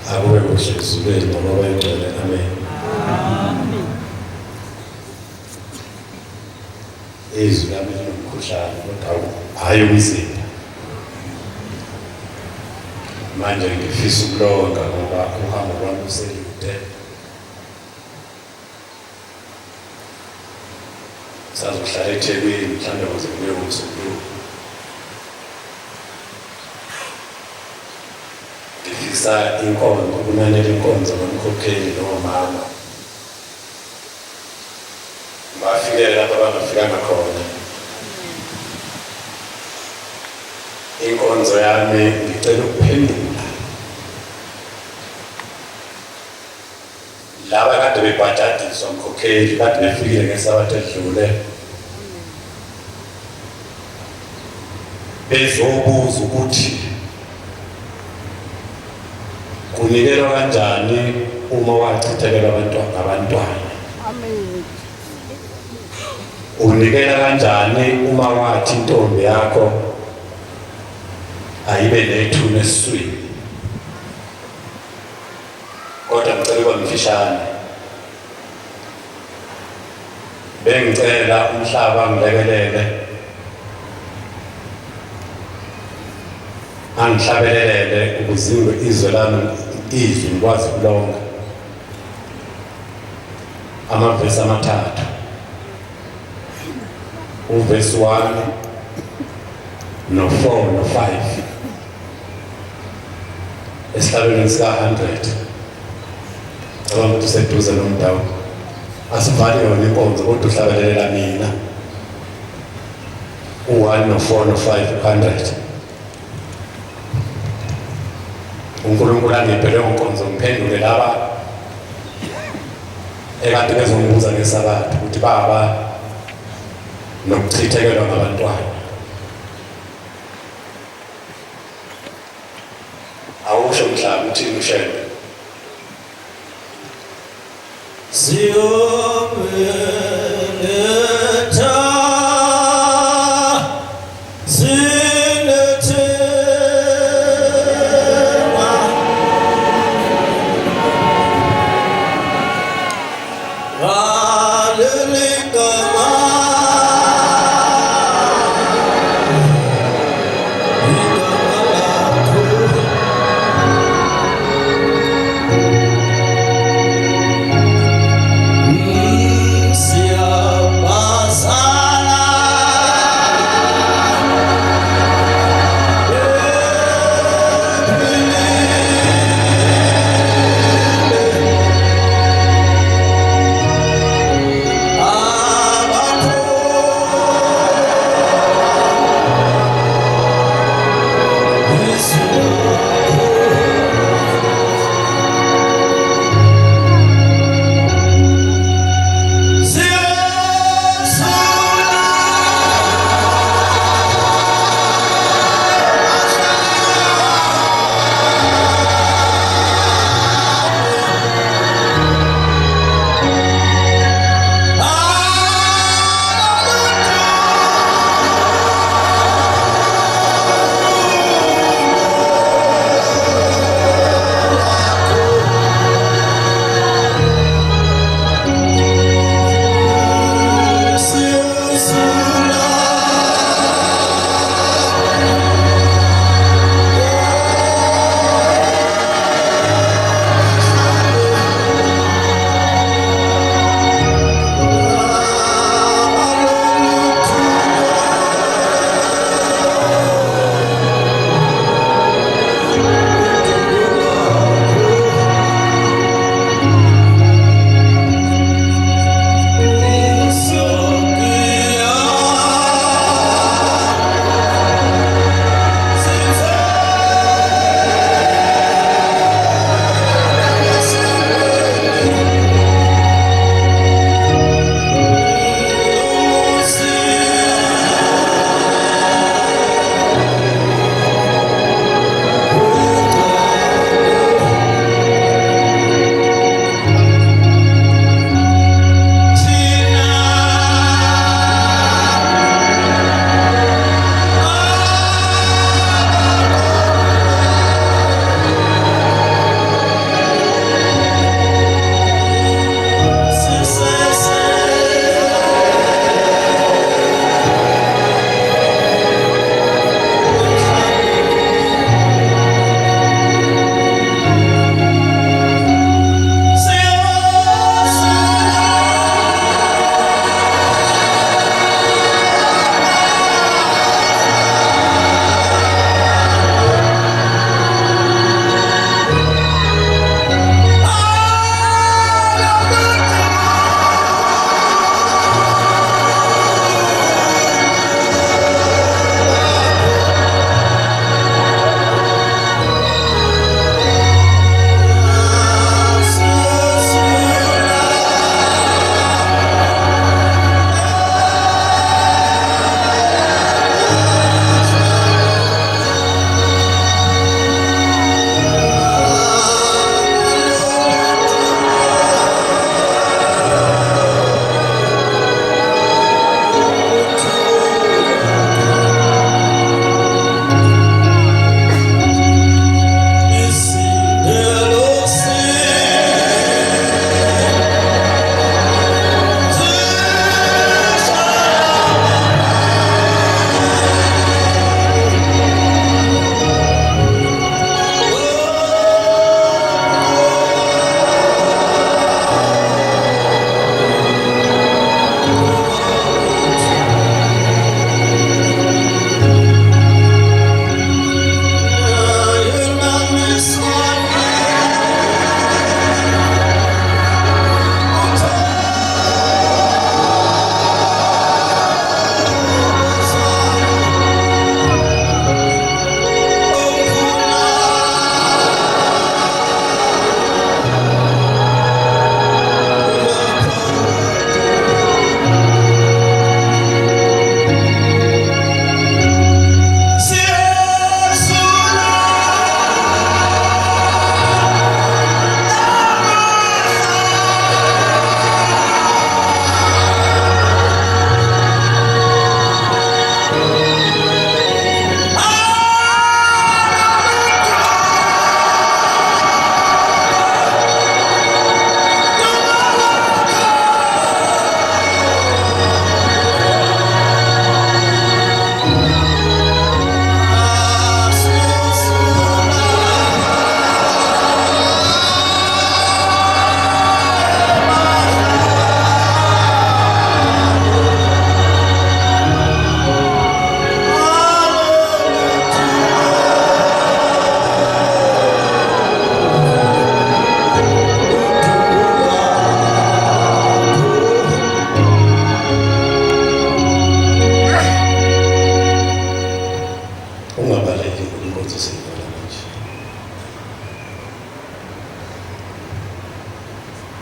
akube kuhle ezulwini noma bayigcwele. Amen. Izwi lami linomkhuhlane kodwa hayi umzimba. Manje ngifisa ukulonga ngoba uhambo lwami luselude. Sazohlala eThekwini mhlawumbe ukuze kubuye ngoMsombuluko. Ngifisa inkonzo, ukunanela inkonzo ngomkhokheli nomama. Bafikele lapho abangafikanga khona. Inkonzo yami ngicela ukuphendula laba kade bebhadadiswa umkhokheli kade befikile ngeSabatha edlule bezobuza ukuthi kunikelwa kanjani uma wachithekelwa abantwana. Amen. Unikela kanjani uma wathi intombi yakho ayibe nethuna esiswini. Kodwa ngicela kwamfishane bengicela umhlaba ngilekelele angihlabelele ukuze izwe lami izwi ngikwazi ukulonga. Amavesi amathathu, uvesi 1 no 4 no 5 esihlabelweni sika-100. Cabanga ukuthi useduze nomdawu. Asivale yona inkonzo kodwa uhlabelelela mina u-1 no 4 no 5 100. uNkulunkulu angiphe leyo nkonzo ngiphendule laba ekade bezongibuza ngeSabatha ukuthi baba nokuchithekelwa ngabantwana. Awusho mhlaba uthini ushebe?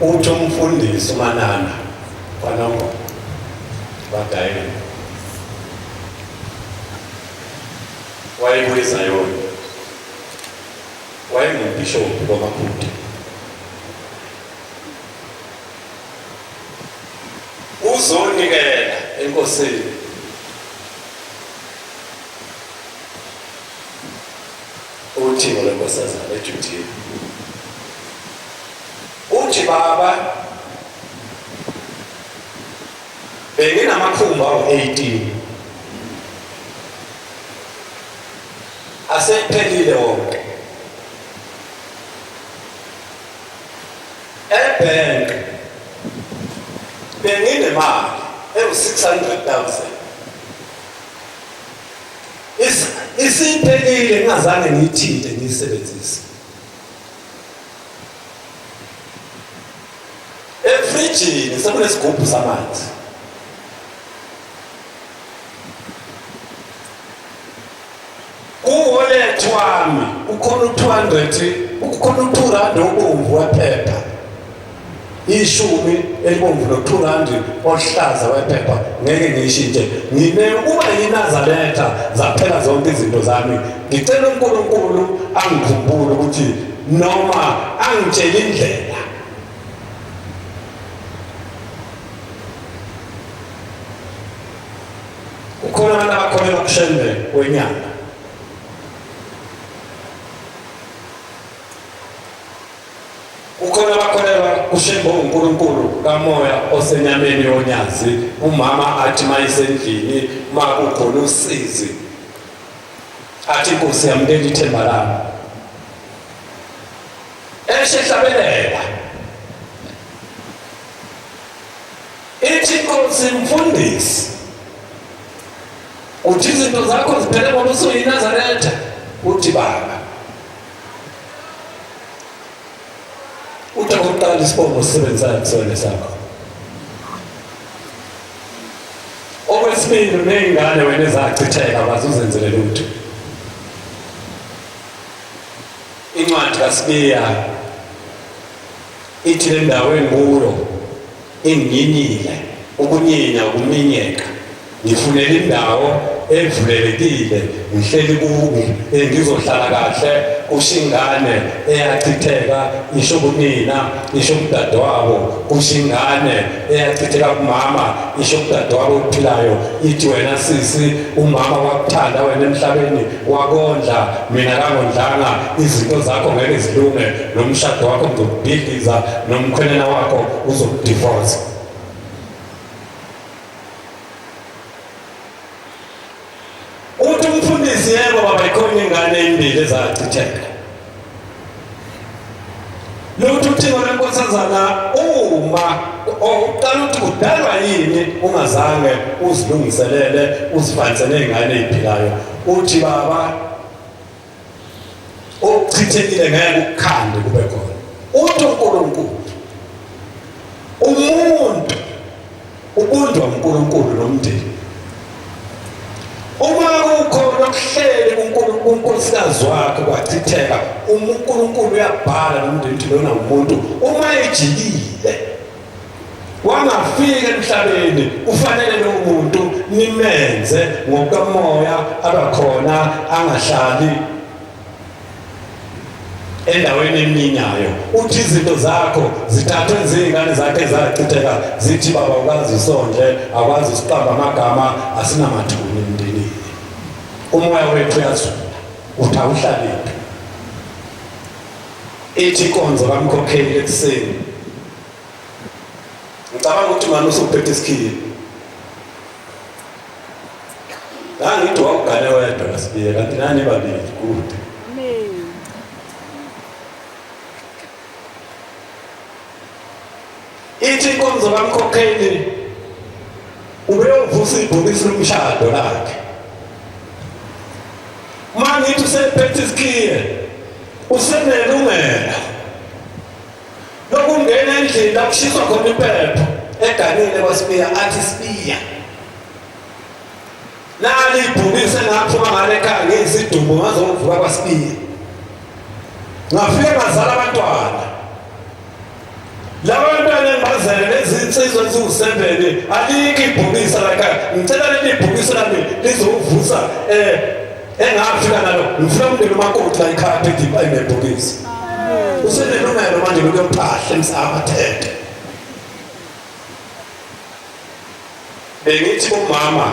uthi umfundisi uManana kwaNongoma Badayeni wayebuza yona, wayengumbhishobhi kwaMaphuti. Uzonikela enkosini uThixo lenkosazana eJudiya. Uthi baba, benginamakhumba awu-18 asephelile wonke. Ebhenki benginemali ewu-600,000 isiphelile, ngingazange ngiyithinte ngiyisebenzise. Efrijini sekunesigubhu samanzi. Kuwolethu wami ukhona u-200, ukhona u-200 obomvu wephepha, ishumi elibomvu no-200 ohlaza wephepha, ngeke ngiyishintshe. Uba yinazaletha zaphela zonke izinto zami. Ngicela uNkulunkulu angikhumbule ukuthi noma angitshele indlela. Kukhona abantu abakholelwa kushembe wenyanga. Ukhona abakholelwa kushembe uNkulunkulu kamoya osenyameni yonyazi. Umama athi mayisendlini makukhona usizi athi Nkosi yamkela ithemba lami. Eshehlabelela ithi Nkosi mfundisi, uthi izinto zakho ziphele ngoba usuyinazaretha. Uthi baba, uthi akuqala isibongo sisebenzayo kusona sakho. Okwesibili, ney'ngane wena ezachitheka bazuzenzele lutho. Incwadi kaSibiya ithi le ndawo enguyo inginyile, ukunyinya ukuminyeka. Ngifunela indawo evulelekile, ngihleli kubi, engizohlala kahle. Kusho ingane eyachitheka, isho kunina, isho kudadewabo. Kusho ingane eyachitheka kumama, isho kudadewabo ophilayo. Ithi wena sisi, umama wakuthanda wena emhlabeni, wakondla, mina kangondlanga. Izinto zakho ngeke zilunge, nomshado wakho ngizokubhidliza, nomkhwenyana wakho uzokudivorce. Uthi umfundisi, yebo baba, ikhona ingane ezimbili ezachitheka. Lutho uThixo lenkosazana uma uqala ukuthi kudalwa yini ungazange uzilungiselele uzifanise nezingane eziphilayo. Uthi baba, ukuchithekile ngeke ukukhande kube khona. Uthi uNkulunkulu, umuntu ubundwa uNkulunkulu nomndeni. Uma kukhona okuhleli unkosikazi wakhe kwachitheka, uNkulunkulu uyabhala nomndeni ukuthi lona umuntu uma ejikile wangafika emhlabeni, kufanele lo muntu nimenze ngokukamoya abakhona, angahlali endaweni eminyayo. Uthi izinto zakho zithathwe zingane zakhe zachitheka, zithi baba ukwazi usondle, akwazi usiqamba amagama, asinamathuni emndenini. Umoya wethu uyazula, uthi awuhlaliphi. Ithi inkonzo kamkhokheli ekuseni, ngicabanga ukuthi manje usuphethe isikhiye. Ngithi wawugane wedwa kaSibiya, kanti nani babili kude. Ithi inkonzo kamkhokheli ubeyovusa ibhokisi lomshado lakhe. Mangithi usephethe isikhiye, usenelungelo lokungena endlini la kushiswa khona impepho. Eganile kwaSibiya athi, Sibiya, nali ibhokisi engaphuma ngale ekhaya ngeyisidumbu ngazovuka kwaSibiya. Ngafike ngazala abantwana. labantwana engibazele lezinsizwa eziwu7 alikho ibhokisi la ekhaya. Ngicela leli bhokisi lami lizovusa engafika nalo. Ngifuna umndeni umakoti la ekhaya phethi ayinebhokisi. Usenelungelo manje lokuyophahla emsamatheke. Bengithi umama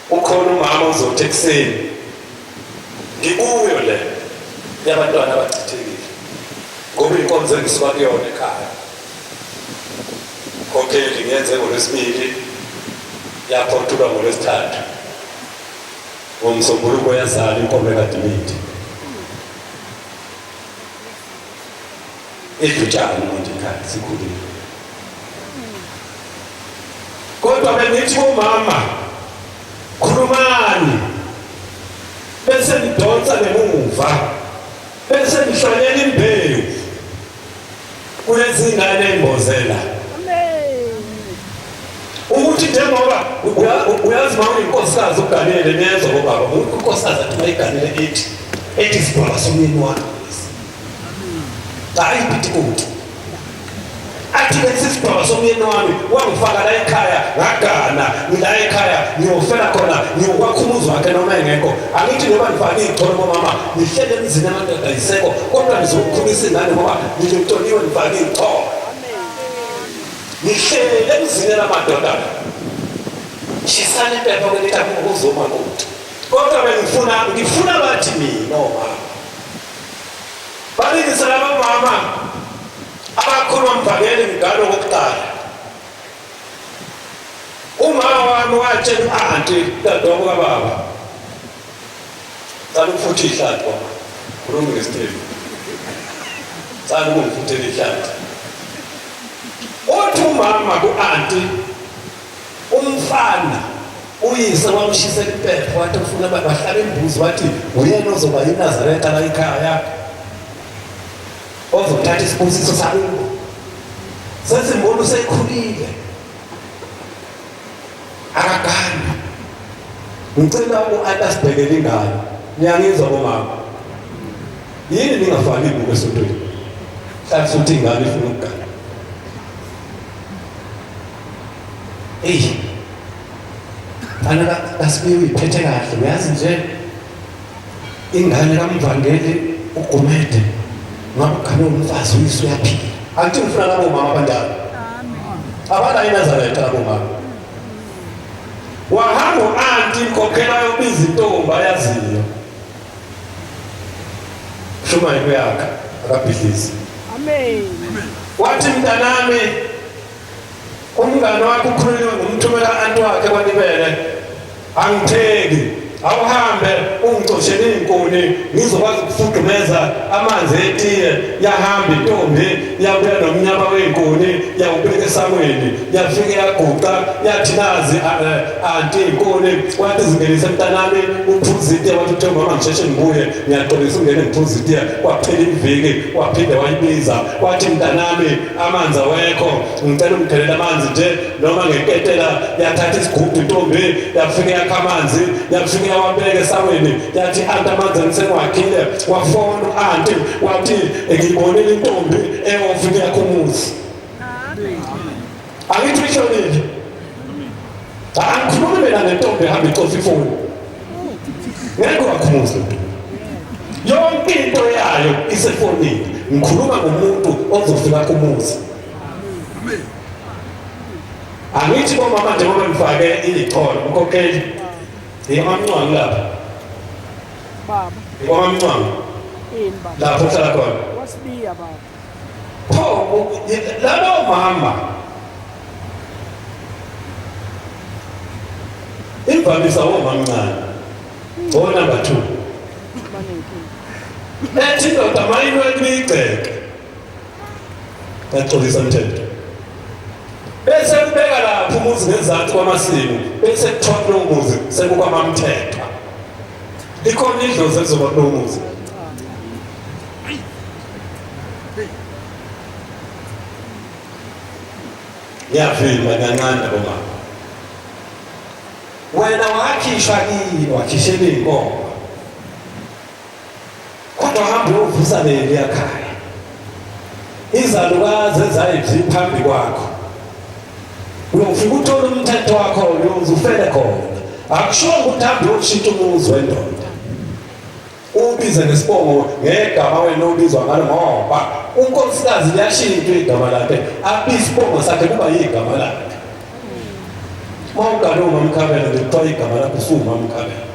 ukhona umama uzothi ekuseni ngikuyo le yabantwana abachithekile ngoba inkonzo engisuka kuyona ekhaya. Kokeli ngenze ngoLwesibili yaphothulwa ngoLwesithathu. Ngomsombuluko yazala inkomo ekadimidi. Idutshana manje ekhaya sikhulile. Kodwa bengithi umama khulumani bese ngidonsa ngemuva bese ngihlolela imbewu kulezi ngane embozela. Ukuthi njengoba uyazi uma uyinkosikazi uganele nezo baba unkosikazi athi mayiganele ethi sibaba somyeni wami hayi bitikude athi lesi sibaba somyeni wami wangifaka la ekhaya ngagana ngila ekhaya ngiyofela khona ngiyokwakha umuzi wakhe noma engekho. Angithi noma ngifake icholo bomama nihlele emzini amadoda ayisekho kodwa nizokhulisa ingane ngoba ngizotoniwe ngifake icholo. Nihlele emzini lamadoda shisane impepha kwelithi akuzoma ukuthi kodwa ngifuna bathi mina omama balingisa laba mama abakhuluma mvangeli ngalo kokuqala. Umama wami watshela aunty dadoko kababa cala ukufuthi ihlathi baba khuluma ngesithembu cala ukungifutela ihlathi. Uthi umama ku-aunty umfana uyise wamshisela impepha wathi ufuna bahlala imbuzi wathi uyena ozoba yiNazaretha la ekhaya ozothatha isibusiso sakubo. Sesimbona usekhulile akagani. Ngicela u-understandele ingane. Niyangizwa bomama yini ningafaki ibuko esontweni hlathi uthi ingane ifuna ukugana. Ana kasibuye uyiphethe kahle uyazi nje ingane kaMvangeli uGumede ngabe ukhane umfazi uyise uyaphila. Angithi ngifuna labo mama abandala abala iNazaretha labo mama. Wahamba u-aunty mkhokhela yobiza intombi ayaziyo shumayo yakhe akabhidlisi. Amen. Wathi mntanami umngane wakho ukhulunywa ngumthumela ka-aunty wakhe kwanibele angitheki awuhambe ungixoshele izinkuni ngizokwazi ukufudumeza amanzi etiye. Yahamba intombi yabuya nomnyama wezinkuni yawubeka esangweni yafika yaguqa yathi nazi aunty izinkuni wathi zingenise mntanami uphuza itiye wathi uthe mama ngisheshe ngibuye ngiyaxolisa ungene ngiphuza itiye. Kwaphela iviki waphinde wayibiza wathi mntanami amanzi awekho ngicela ungithelele amanzi nje noma ngeketela. Yathatha isigubhu intombi yafika yakha amanzi yafika wabeka esangweni yathi aunty amanzi angisengiwakhile. Wafona u-aunty wathi ngiyibonile intombi eyofika yakho umuzi. Angithi ishonile angikhulumi mina nentombi ehamba icofa ifoni ngeke wakhumuza yonke into yayo isefonini. Ngikhuluma ngomuntu ozofika kumuzi. Angithi bomama njengoba ngifake icholo mkhokheli yamamncwangu lapha baba yamamncwangu lapho uhlala khona wasibiya baba pho labo mama imvamisa womamncane number 2 ethi ndoda mayinwe kwigceke yaxolisa umthetho bese kubeka lapho umuzi ngezansi kwamasiko bese kuthiwa kulo muzi sekukwamamthethwa. Likhona idlozi elizoba kulo muzi. Ngiyavima kancane bomama wena wakhishwa kini wakhishela iy'nkomo kodwa hamba uyovusa leli yakhaya izalukazi ezayiphi phambi kwakho uyofika uthola umthetho wakho uyoze ufele khona akusho ukuthi hambe uyoshintsha umuzi wendoda ubize ngesibongo ngegama wena ubizwa ngalo ngoba unkosikazi liyashintshwa igama lakhe abisibongo sakhe kuba yigama lakhe mawukanoma umkhabela ngikuthiwa igama lakho usuma umkhabela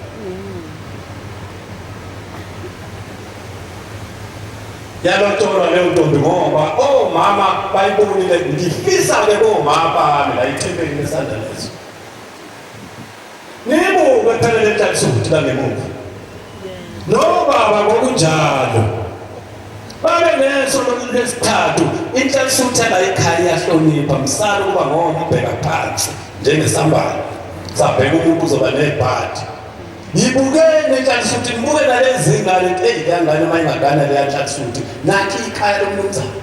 yalotholwa leyo ntombi ngoba mama bayibonile ngifisa-ke komama bami la ithempelini esanda leso nibuke phela lenhlansuthi langemuva nobaba ngokunjalo babe nesono lesithathu inhlansuthi la ekhaya iyahlonipha msala ukuba ngombheka phansi njengesambalo sabheka umuntu uzoba nebhadi yibukene inhlansuthi nibuke nalezi ngane ey'kangane uma ingagana leya nhlansuthi nathi ikhaya lomnumzana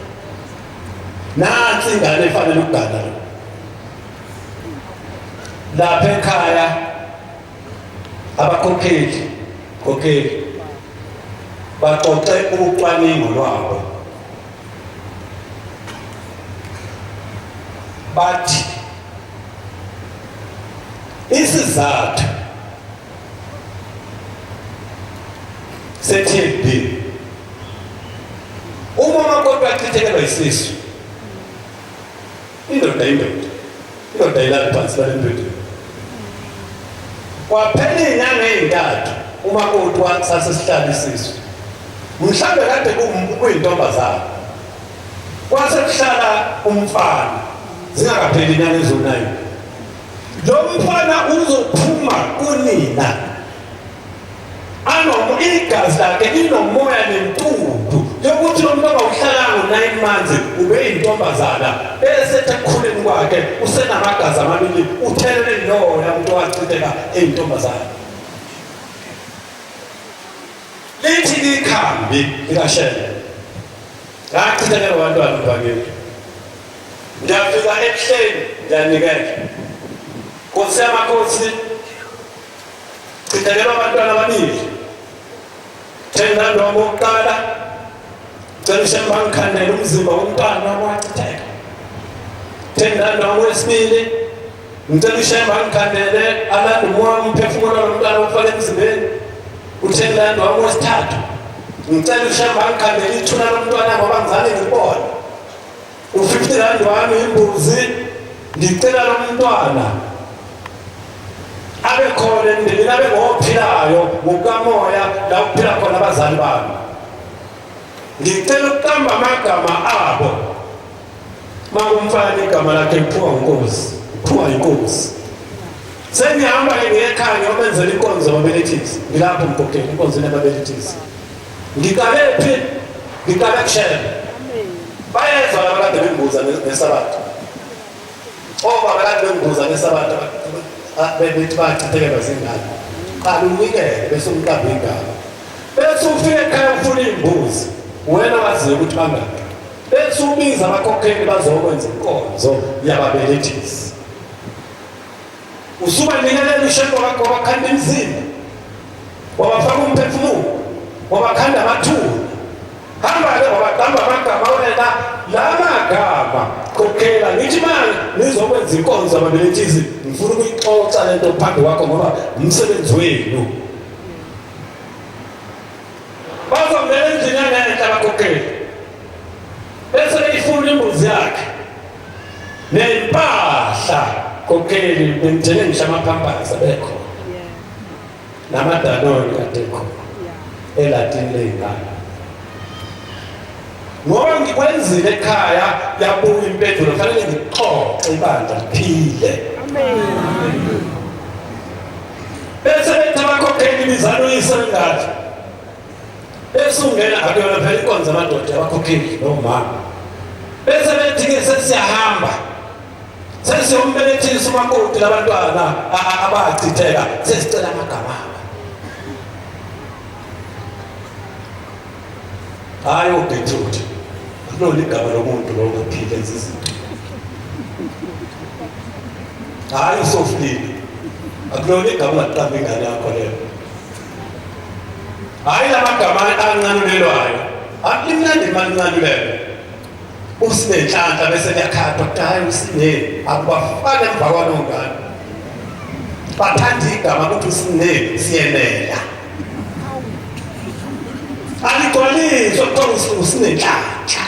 nansi ingane efanele ukugana lapha ekhaya abakhokheli baxoxe ucwaningo lwabo bathi isizathu se-TB uma umakoti wachithekelwa yisisu indoda ilala phansi balembedeni kwaphela iy'nyanga ey'ntathu umakoti wasasesihlala isisu mhlawumbe kade kuyintombazana kwase kuhlala umfana zingakapheli inyanga ezonayo lo mfana uzophuma kunina igazi lakhe linomoya nentudu yokuthi lo muntu awuhlalanga 9 months ube yintombazana bese ekukhuleni kwakhe usenamagazi amabili uthelele lona umuntu owachitheka eyintombazana lithi likhambi likashele ngachithekela abantwana bakhe ngiyafika ebuhleni ngiyanikela Nkosi yamakhosi chithekela abantwana abaningi thena noma oqala cela shembangikhandela umzimba womntwana wachitheka thena noma wesibili ngicela shembangikhandele alanda umoya umphefumulo womntwana ufake emzimbeni uthena noma wesithathu ngicela shembangikhandele ithuna lomntwana ngoba ngizane ngibona u50 rand wami imbuzi ngicela lo mntwana abe khona endlini abe ngophilayo ngokamoya la kuphila khona abazali bami ngicela ukuqamba amagama abo makumfana igama lakhe kuphuwa inkosi sengihamba ngekhaya ngiyobenzela inkonzo yababelethisi ngilapho mkhokheli inkonzo yababelethisi ngikalephi ngikale kushela bayezwa abakade bembuza ngesabatha baba kade bembuza ngesabatha bethi bachithekelwa zingane qala unikele bese umqamba igama bese ufike ekhaya ufuna imbuzi wena waziyo ukuthi bangaphi bese ubiza abakhokheli bazokwenza inkonzo yababelethisi usuba nikelela ishembo lakho wabakhanda imizimba wabafaka umphefumulo wabakhanda amathuna hamba-ke wabaqamba amagama wena la magama khokhela ngithi manje nizokwenza inkonzo yababelethisi ngifuna ukuyixoxa lento phambi kwakho ngoba umsebenzi wenu bazongena endlini yangenhla abakhokheli bese beyifuna imbuzi yakhe nempahla khokheli bengithele ngisho amaphampasi abekho namadanoni kade khona elatini ley'ngane ngoba ngikwenzile ekhaya yabuya impendulo kufanele ngixoxe ibandla liphile bese bethi abakhokheli bizana uyisengadi bese ungena akuyona phela inkonzo amadoda abakhokheli nomama bese bethi-ke sesiyahamba sesiyombelethisa umakoti labantwana abachitheka sesicela amagama abo hayi uBethuthi lolu igama lomuntu lokuphila izinto hayi usofile akulona igama laqamba ingane yakho leyo hayi lamagama ancanulelwayo akumnandi imali encanulelwe usinenhlanhla bese kuyakhathwa ukuthi hayi usine akubafane emva kwalongane bathanda igama ukuthi usine siyenela aligcwaliswa kuthiwa usinenhlanhla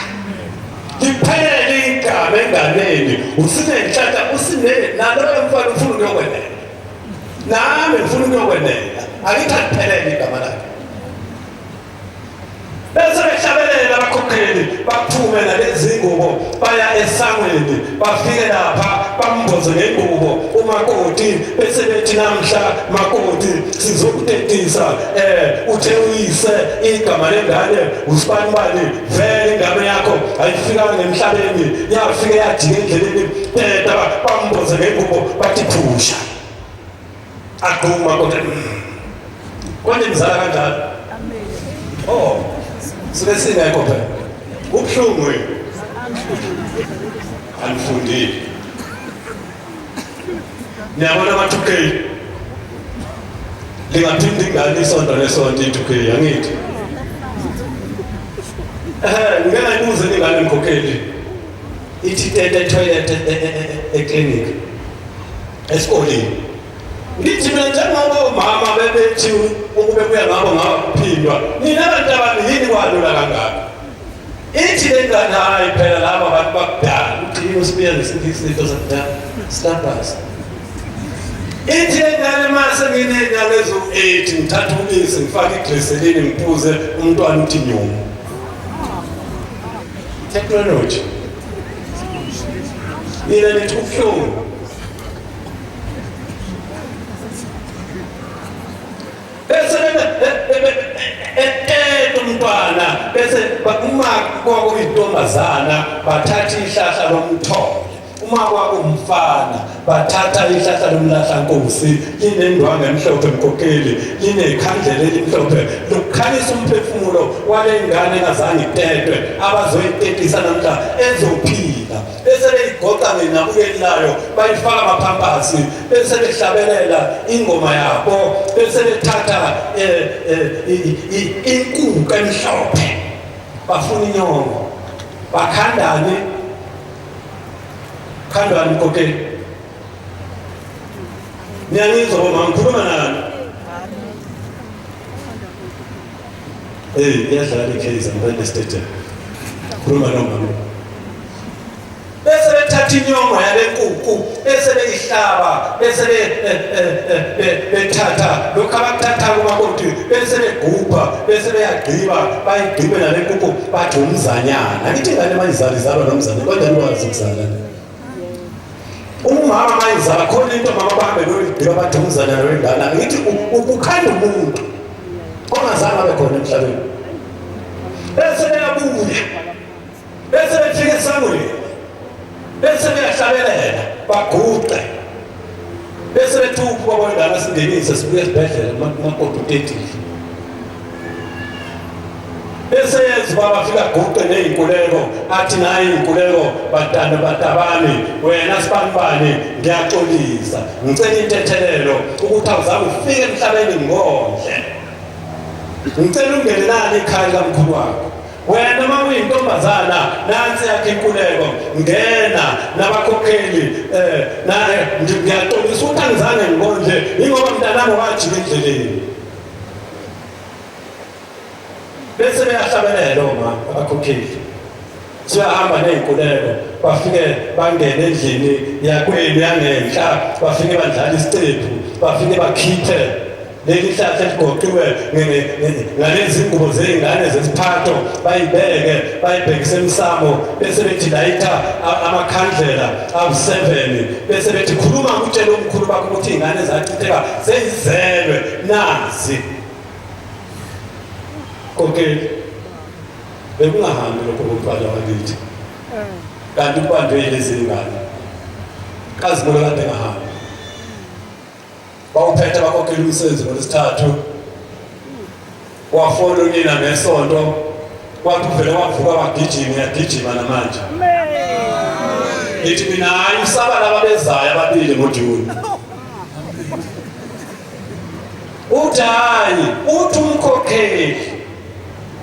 liphelele igama enganeni usinenhlanhla usine naloyo mfana ufuna ukuyokwenela nami ngifuna ukuyokwenela akithathelele igama lakhe bese behlabelela abakhokheli baphume nalezi ngubo baya esangweni bafike lapha bamboze ngengubo umakoti bese bethi namhla makoti sizokutetisa uthe uyise igama lengane usibanibani vele ingane yakho ayifikanga emhlabeni yafike yajika endleleni teta bamboze ngengubo bathi phusha aquma kodwa konje mzala kanjalo oh sile singekho phela ubhlungu anifundile niyabona ama-2K lingaphindi ingane isonto nesonto i-2K angithi ngeke ayibuze ingane emkhokheli ithi tete toilet eklinikhi esikoleni ngithi mina njengoba omama bebethi ukube kuya ngabo ngaphindwa nina abantu abani yini kwalula kangaka ithi le ngane hayi phela laba abantu bakudala ukuthi yini usibuya ngesinto zakudala stabas ithi le ngane mase nginenyanga ezo-8 ngithatha ubisi ngifake igreselini ngiphuze umntwana uthi nyuma technology nina nithi ubuhlungu bese umntwana bese uma kwakuyintombazana bathatha ihlahla lomthole uma kwakumfana bathatha ihlahla lomlahlankosi linendwanga emhlophe emkhokheli linekhandlela elimhlophe lokukhanyisa umphefumulo wale ngane engazange itetwe abazoyitetisa namhla ezophila bese beyigoqa ngenabukeli layo bayifaka amaphampasi bese behlabelela ingoma yabo bese bethatha inkukhu emhlophe bafuna inyongo bakhandane khandwa mkhokheli niyangizwa mama ngikhuluma nani iyadlala ikhezi ngibende state khuluma nomama bese bethatha inyongo yale nkukhu bese beyihlaba bese bethatha lokhu abakuthatha kumakoti bese begubha bese beyagqiba bayigqibe nale nkukhu bathi umzanyana ngithi ingane mayizalizalwa nomzanyana kodwa nikwazi ukuzala umama mayizala khona into mama bahambe loyidiba bathi umzanyana wengane ngithi ukhanda umuntu ongazange abe khona emhlabeni bese beyabuya bese befika esangweni bese beyahlabelela baguqe bese bethupha kwabangane singenise sibuye esibhedlela umakoti utetile bese yenza babafika guqe neyinkuleko athi nayi inkuleko batana batabani wena sibanibani ngiyaxolisa ngicela intethelelo ukuthi awuzange ufike emhlabeni ngondle ngicela ungene nani ekhaya kamkhulu wakho wena uma uyintombazana nansi yakhe inkuleko ngena nabakhokheli ngiyaxolisa ukuthi angizange ngondle ingoba mntanami wajika endleleni bese beyahlabelela oma abakhokheli siyahamba neyinkuleko bafike bangene endlini yakweni yangenhla bafike badlala isicephu bafike bakhiphe leli hlahla eligoqiwe ngalezi ngubo zey'ngane zesiphatho bayibhekise emsamo bese bethi layitha amakhandlela awu-7 bese bethi khuluma kutshela omkhulu bakho ukuthi iy'ngane zachitheka seyizelwe nazi kokheli bekungahambi lokho kokuqala wakithi kanti kubanjwe yilezi ngane kazibona kade engahambi bawuphethe bakhokhela umsebenzi ngolesithathu wafona unina ngesonto kwathi uvele wavuka wagijima yagijima namanje ithi mina hayi usaba laba bezayo ababili ngoJuni uthi hayi uthi umkhokheli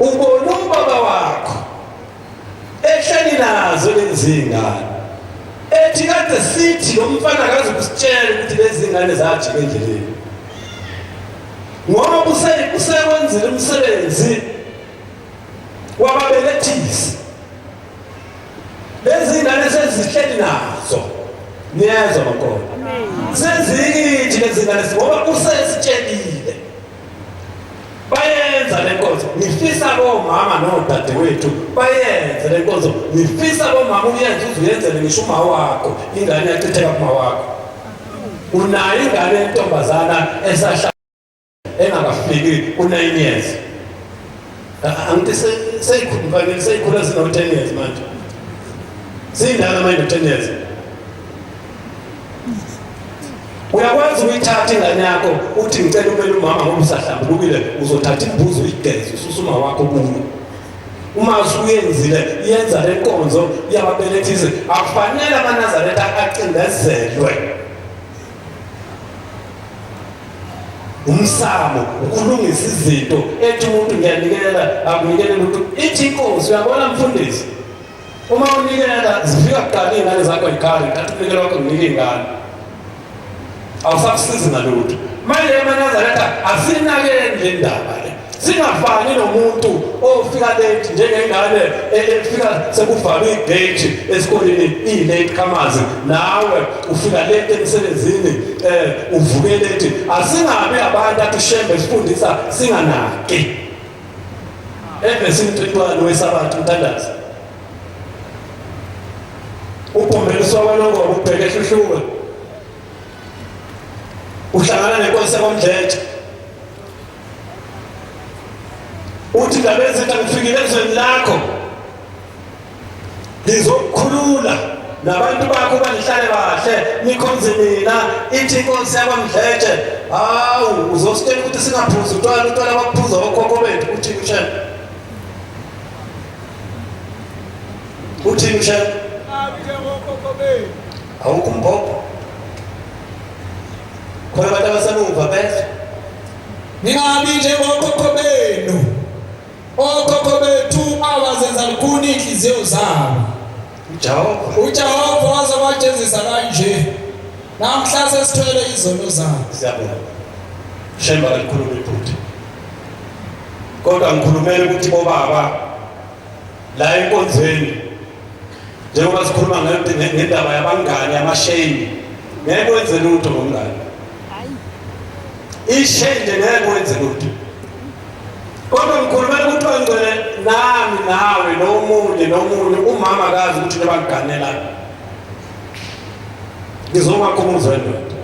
ubona ubaba wakho ehleli naye nazo lezi ingane ethi kade sithi lo mfana akazi kusitshela ukuthi lezi ingane zajika endleleni ngoba usekwenzile umsebenzi wababelethisi lezi ingane sezihleli nazo niyezwa makolo sezikithi lezi ingane ngoba usesitshelile bayenza lenkonzo ngifisa bomama nodadewethu bayenza lenkonzo ngifisa bomama uyenze uzuyenzele ngisho uma wakho ingane yachitheka kuma wakho unayo ingane yentombazana esahla engakafiki ku9 years angithi seyikhula sino 10 years manje sindala manje 10 years uyakwazi ukuyithatha ingane yakho uthi ngicela umele umama ngoba usahlambulukile uzothatha imbuzi uyigeze ususuma wakho kuyo uma usuyenzile yenza lenkonzo yababelethisi akufanele amanazareta acindezelwe umsamo ukulungisa izinto ethi umuntu ngiyanikela akunikele umuntu ithi inkosi uyabona mfundisi uma unikela zifika kuqala ingane zakho ekhaya ngathi unikela wakho unike ingane awusakusizi ngalutho manje emanazareta asinakele le ndaba le singafani nomuntu ofika late njengengane efika sekuvalwe igate esikoleni i-late comers nawe ufika late emsebenzini uvuke late asingabi abantu athi ushembe sifundisa singanaki Efesini 21 wesabatha umthandazo uphomeliswa kwaloko ubheke ehluhluka uhlangana nenkosi yakwamdletshe uthi indaba ezinto ngifikile ezweni lakho ngizokukhulula nabantu bakho banihlale kahle nikhonze mina ithi inkosi yakwamdletshe hawu uzositshela ukuthi singaphuzi utwala bakuphuza okhokho bethu uthini ushela uthini ushela okhokho bethu awukumbopho khona abantu abasemuva bezwe ningabi njengokhokho benu okhokho bethu abazenza lukhuni inhliziyo zabo uJehova wazobajezisa kanje namhla sesithwele izono zabo siyabona shemba likhuluma iphutha kodwa ngikhulumela ukuthi bobaba la enkonzweni njengoba sikhuluma ngendaba yabangani amasheni ngeke wenze lutho ngomngane ishende ngeke wenze lutho kodwa ngikhulumela ukuthi wangcwele nami nawe nomunye umama akazi ukuthi nebanganela ngizomakhumuzwa ndoda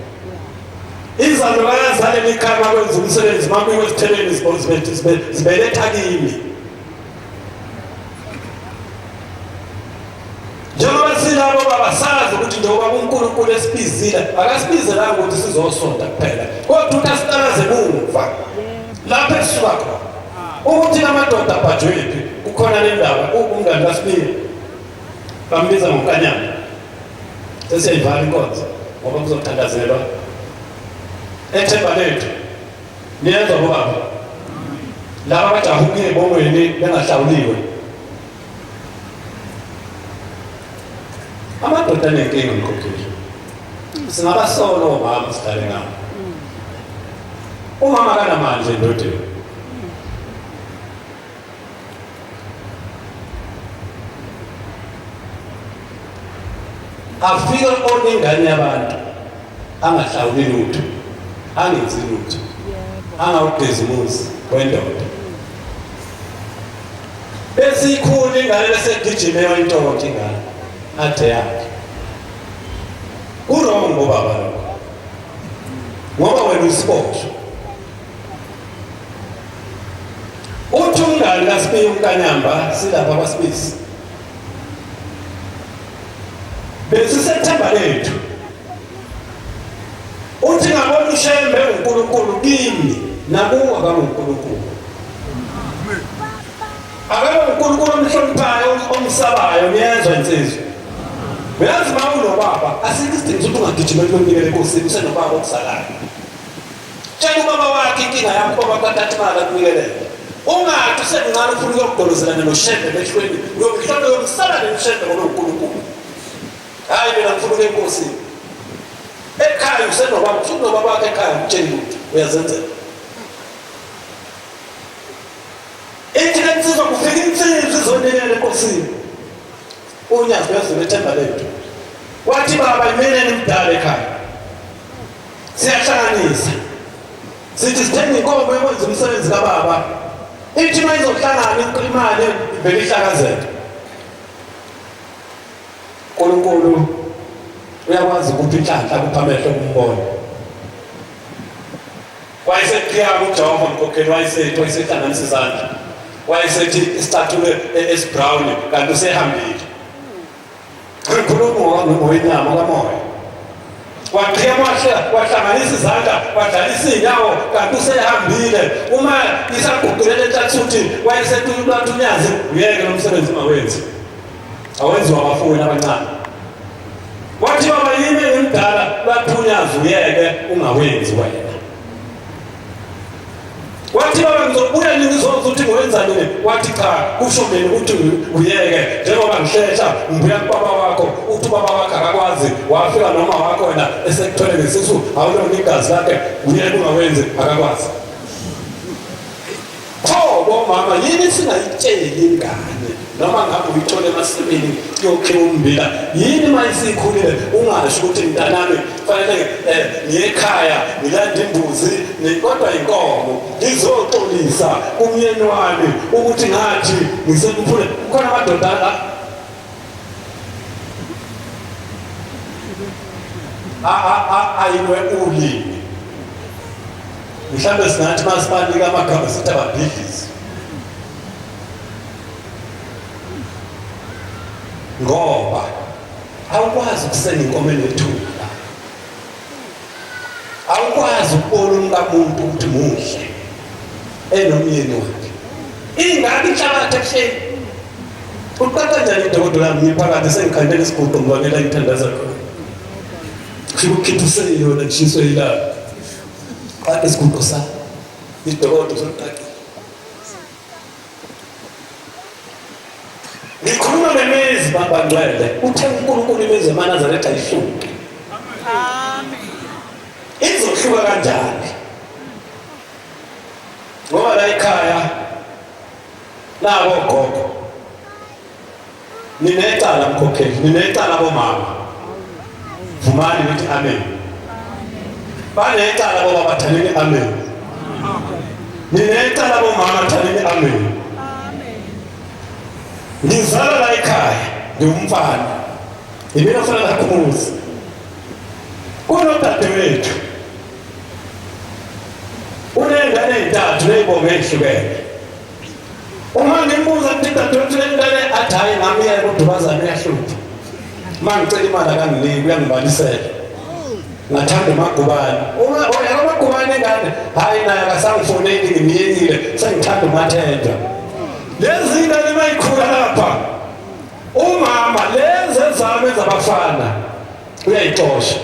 izalo bayazale ekhaya bakwenza umsebenzi makuyiwe esitheleni zibeletha kimi njengoba silabo babasazi ukuthi njengoba uNkulunkulu esibizile akasibizelanga ukuthi sizosonda kuphela kodwa uthi asitalaze kuva lapho esisuka khona ukuthi namadoda abhajwephi kukhona le ndaba umngane kaSibili bambiza ngonkanyana sesiyivala inkonzo ngoba kuzothandazelwa ethemba lethu niyezwa bobaba laba abajahukile bomweni bengahlawuliwe amadoda nenkinga ngikhokhile singabasolo omama sihlale ngabo umama kanamanje endodeni afika onengane yabantu angahlawuli lutho angenzi lutho angawugezi umuzi wendoda bese ikhulu ingane besegijime yontonto ingane ade yakhe urongo baba lokho ngoba wena usiboshwe uthi umngane kaSibili unkanyamba silapha kwaSibisi besisethemba lethu uthi ngabona ushembe uNkulunkulu kimi nakuwa kaNkulunkulu akabe uNkulunkulu omhloniphayo omsabayo niyezwa insizwa uyazi mawulo baba asikisidinga ukuthi ungagijimeli kunikele enkosini usenobaba okusalayo tshela ubaba wakhe inkinga yakho baba kathathi imali akunikele ungathi usemncane ufuna ukuyogolozelana noshembe emehlweni uyomhlonda uyomsala noshembe ngoba uNkulunkulu. Hayi mina ngifuna ukuya enkosini. Ekhaya usenobaba wakhe ekhaya umtsheli ukuthi uyazenzela. Ithi lensizwa kufika insizwa izonela enkosini. Unyazi uyazula ethemba lethu. Wathi baba yimina nimdala ekhaya. Siyahlanganisa. Sithi sithenga inkomo yokwenza umsebenzi kababa. Ithi mayizohlangana imali ivele ihlakazeke. uNkulunkulu uyakwazi ukupha inhlanhla kupha amehlo kumbono. Wayeseqhiyama uJehova mkhokheli wayesehlanganisa izandla. Wayesethi istatue esibrown kanti usehambile. uNkulunkulu ngowenyama kamoya. Waqhiyama wahlanganisa izandla wadlalisa inyawo kanti usehambile. Uma isaguqulele ehlathini wayesethi uLwathi unyazi uyeke lo msebenzi ungawenzi. Awenziwa abafowenu abancane. Wathi baba yimi ngimdala bathunyaza uyeke ungawenzi wena. Wathi baba ngizobuya ngizozwa ukuthi ngowenza nini. Wathi cha kusho mina ukuthi uyeke njengoba ngihlehla ngibuya kubaba wakho uthi ubaba wakho akakwazi wafika noma wakho wena esekuthole ngesisu awulona igazi lakhe uyeke ungawenzi akakwazi. Pho mama yini singayitsheli ingane noma ngabe uyithole emasimini yokhiwa umbila yini mayisikhulile ungasho ukuthi mntanami fanele ngiyekhaya ngilanda imbuzi kodwa inkomo ngizoxolisa kumyeni wami ukuthi ngathi ngisekuphule khona amadoda ayiwe ulimi. Mhlawumbe singathi masibanika amagama sithi ababhidlizi. Ngoba awukwazi ukusena inkomo enethula. Awukwazi ukubona umuntu ukuthi muhle enomyeni wakhe. Ingane inhlabathi ehleli. Uqaqa njani idokotela lami phakathi sengikhandela isiguqo ngibonela ithandaza khona. Kukhiphisele yona ngishiso yilapha. Kade isiguqo sa idokotela soqaqi. Ngikhuluma nemezi baba ngcwele uthe uNkulunkulu imezi eManazaretha ayihluke. Amen. Izohluka kanjani? Ngoba la ekhaya nabo gogo. Ninecala mkhokheli, ninecala bomama. Vumani nithi amen. Banecala bobaba thanini amen. Ninecala bomama thanini amen. Ngizala la ekhaya ngumfana yimina ufana kakhumuzi unodadewethu unengane ezintathu nezibongo ezihlukene. Uma ngimbuza ukuthi dadewethu lengane athi hayi nami uyakudubazana uyahlupha mangicela imali akanginiki uyangibalisela ngathanda uMagubane oyeka uMagubane engane hayi naye akasangifoneli ngimiyekile sengithanda uMathenjwa. Lezi ngane mayikhula lapha umama lezi ezame zabafana uyayixosha.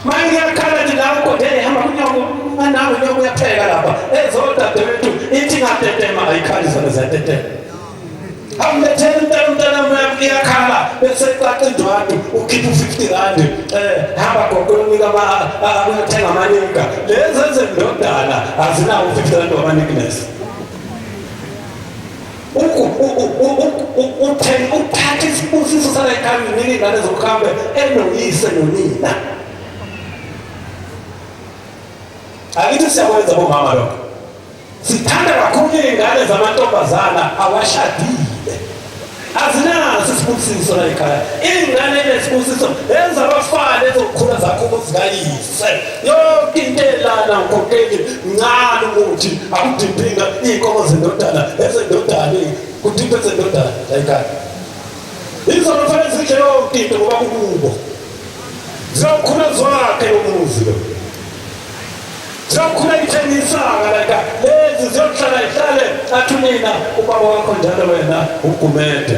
Manje yakhala nje la ukodwa ehamba kunyoko nawe nyoko uyapheka lapha ezodadewethu ithi ngatetema ayikhalisa nezatetema. Awulethele umntana wami iyakhala bese qaqa indwadu ukhipha u50 rand hamba gogo unika uyathenga amanika. Lezi ezendodana azinawo u50 rand wamanikness. Uthatha isibusiso sala ekhaya nini ingane zokuhamba enoyise nonina. Akithi siyakwenza bomama lokho. Sithanda kakhulu ingane zamantombazana awashadile. Azinaso isibusiso la ekhaya. Ingane lesibusiso enza abafana ezokhula zakho zikayise. Yonke into elana ukhokheli ncane ukuthi akudiphinga inkomo zendodana ezendodana kudiphe zendodana la ekhaya. Izona zidle yonke into ngoba kukubo. Zokhula zwakhe umuzi lo. Zokhula ithengisanga la ekhaya. Lezi ziyohlala ihlale athunina ubaba wakho njalo wena ugumede.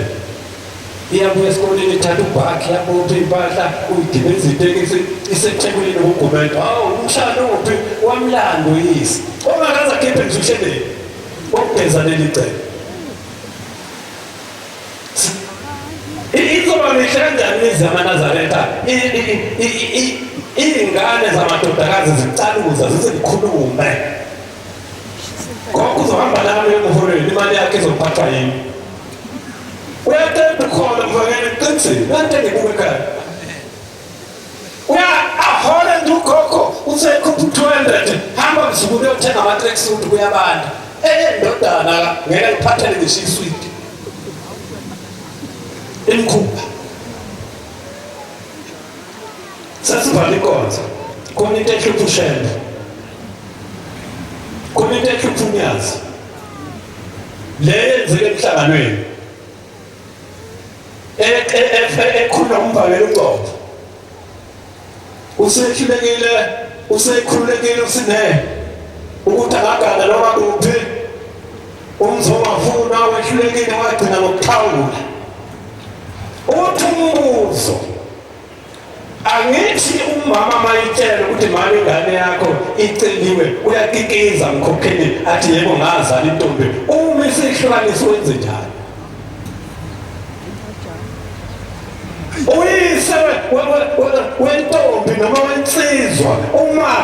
Iyabuya esikoleni ithatha ubhakhi yabopha impahla uyigibeza itekisi isethekwini ukugumeda. Hawu umshado uphi wamlando yisi ongakaza khiphe nje uhleleni. wokugeza leli cebo. Izoba mihle kanjani imizi yamaNazaretha iy'ngane zamadodakazi zicaluza zikhulume. Gogo uzohamba nami emhoreni, imali yakhe izophathwa yini? Uyatenda ukhona mfakeni eqinisini, nanti engibuka ekhaya. Ahole nje ugogo usekhupha 200, hamba msuku uyothenga ama-tracksuit kuyabanda. Ndodana ngeke ngiphathele ngisho iswidi. Imkhupha. Sesivala inkonzo. Khona into ehlupha uShembe. Khona into ehlupha uNyazi. Le yenzeke emhlanganweni. Ekhuluma umbhakela uqobo. Usekhululekile usine ukuthi angagana noma kuphi. Umzongafuna wehlulekile wagcina ngokuxhawula. Uthi umbuzo. Angithi umama mayitshela ukuthi mali ingane yakho iceliwe uyakikiza mkhokheli athi yebo ngazala intombi. Uma isihlukanisa wenze njani? Uyise wentombi noma wensizwa uma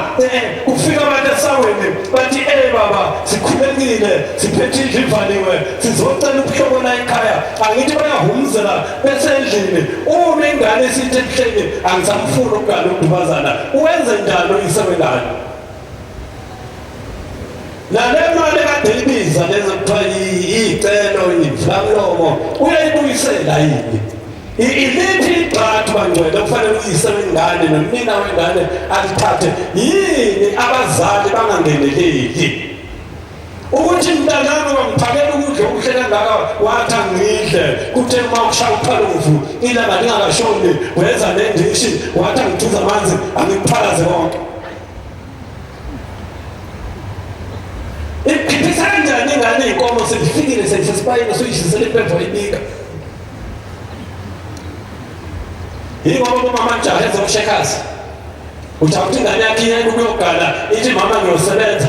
kufika abantu esaweni bathi baba sikhulekile siphethe indlu ivaliwe sizocela ubuhlobo la ekhaya, angithi bayahumzela besendlini. Uma ingane isithi ebuhleni angisamfuni ukugana udubazana, uwenze njalo uyise wengane? Nale mali kade ibiza lezo kuthiwa iy'celo imvulamlomo uyayibuyisela yini? Iliphi igxathu bangcwele kufanele uyise wengane nomnina wengane alithathe? Yini abazali bangangeneleli ukuthi mntanami bangiphakela ukudla okuhle kangaka wathi angidle, kuthe uma ushaya uphalovu ilanga lingakashoni wenza nendishi wathi angithuza amanzi angikuphalaze konke. Iphiphisa kanjani ingane iy'nkomo selifikile selisesipayini suyishisele impemvo inika? Yingoba umama jaha ezokushekazi uthi awuthi ingane yakhe iyeke ukuyogana ithi mama ngiyosebenza.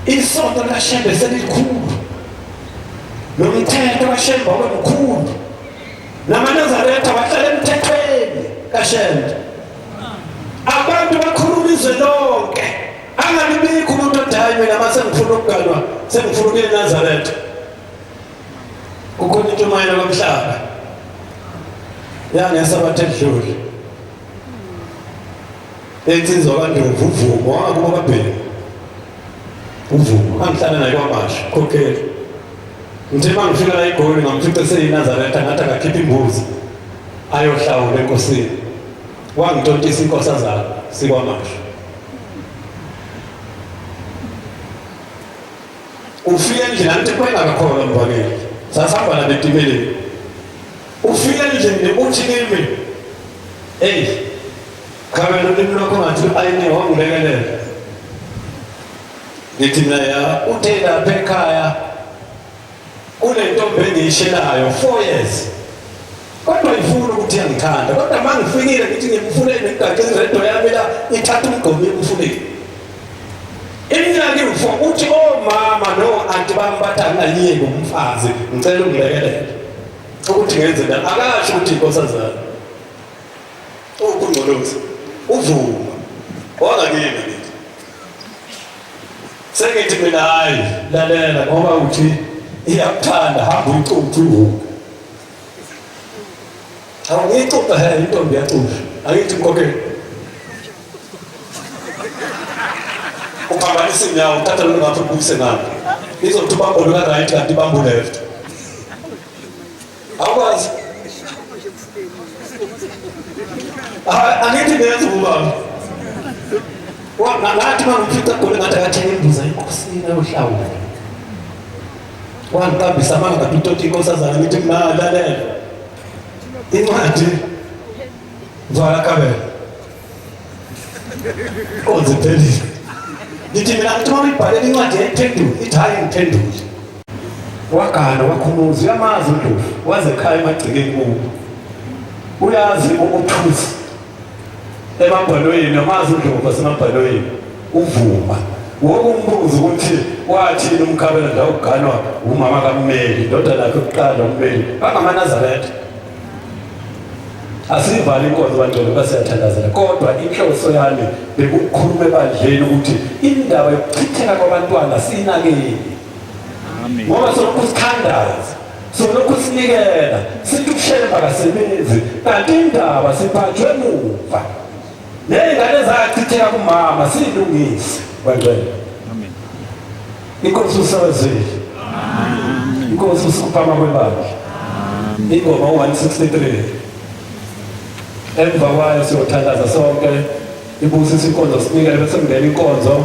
Isonto laShembe selikhulu, nomthetho kaShembe wemkhulu, namaNazaretha bahlala emthethweni kaShembe. Abantu bakhuluma izwe lonke, angabibikho umuntu odayi mina mase ngifuna ukuganwa sengifuna ukuya eNazaretha. Kukhona into mayela komhlaba yangesabathe edlule insizwa kaNdlovu uvumo wangakubo kaBheki uvumo angihlala naye kwaMasha khokheli. Ngithe uma ngifika la eGoli ngamfica seyiNazaretha ngathi akakhipha imbuzi ayohlawula enkosini, wangitontisa inkosazana sikwaMasha. Ufike endlini angithi kwengakakhona mbakeli sasihamba la betimeleni. Ufike endlini uthi kimi khabela ulimi lwakho ngathi ayine wangilekelela. Ngithi mina ya uthe lapha ekhaya kunentombi engiyishelayo 4 years kodwa ifuna ukuthi iyangithanda, kodwa uma ngifikile ngithi ngimfunele ngigaxe iredo yami la ithatha umgqomi emfuneni. Iminyaka iwu4 uthi mama no-anti bami bathi angingayiyeki umfazi ngicela ungilekelele ukuthi ngenze njani. Akasho ukuthi inkosazana ukungcoloza uvuma wangakini ngithi sengithi mina hayi lalela ngoba uthi iyakuthanda hamba uyicuphe ihuku. Awungiyicuphe he intombi yacupha akithi mkhokheli uphambanisa inyawo uthatha lo ngapha ubuyise ngapha izothi ubambo luka-right kanti ibambo left. Awukwazi angithi ngenza ubaba ngathi uma ngimfica khona ngathi akathenge imbuza enkosini ayohlawula. Wangiqambisa amanga ngathi utoti inkosazana ngithi lalela incwadi vala kabela konziphelile. Ngithi mina ngithi uma uyibhalela incwadi yayiphendule ithi hayi ngiphendule. Wagana wakhumuza uyamazi uNdlovu waze ekhaya emagcekeni kubo uyazi ukuthusa emabhalweni amazi uNdlovu asemabhalweni uvuma wokumbuza ukuthi wathini uMkhabela la uganwa umama kaMmeli indodana yakhe yokuqala uMmeli bangamaNazaretha. Asivali inkonzo bantwana basiyathandazela kodwa inhloso yami bekukhuluma ebandleni ukuthi indaba yokuchitheka kwabantwana sinakeni. Amen. Ngoba solokhu sikhandaza, solokhu sinikela, sithi ushemba kasebenzi kanti indaba siphathwe emuva. Ney'ngane zachitheka kumama silungise bantwana. Amen. Inkosi usawazile. Amen. Inkosi usikhupha kwebandla. Amen. Ingoma 163. Emva kwayo siyothandaza sonke ibusisa inkonzo sinikele bese kungena inkonzo.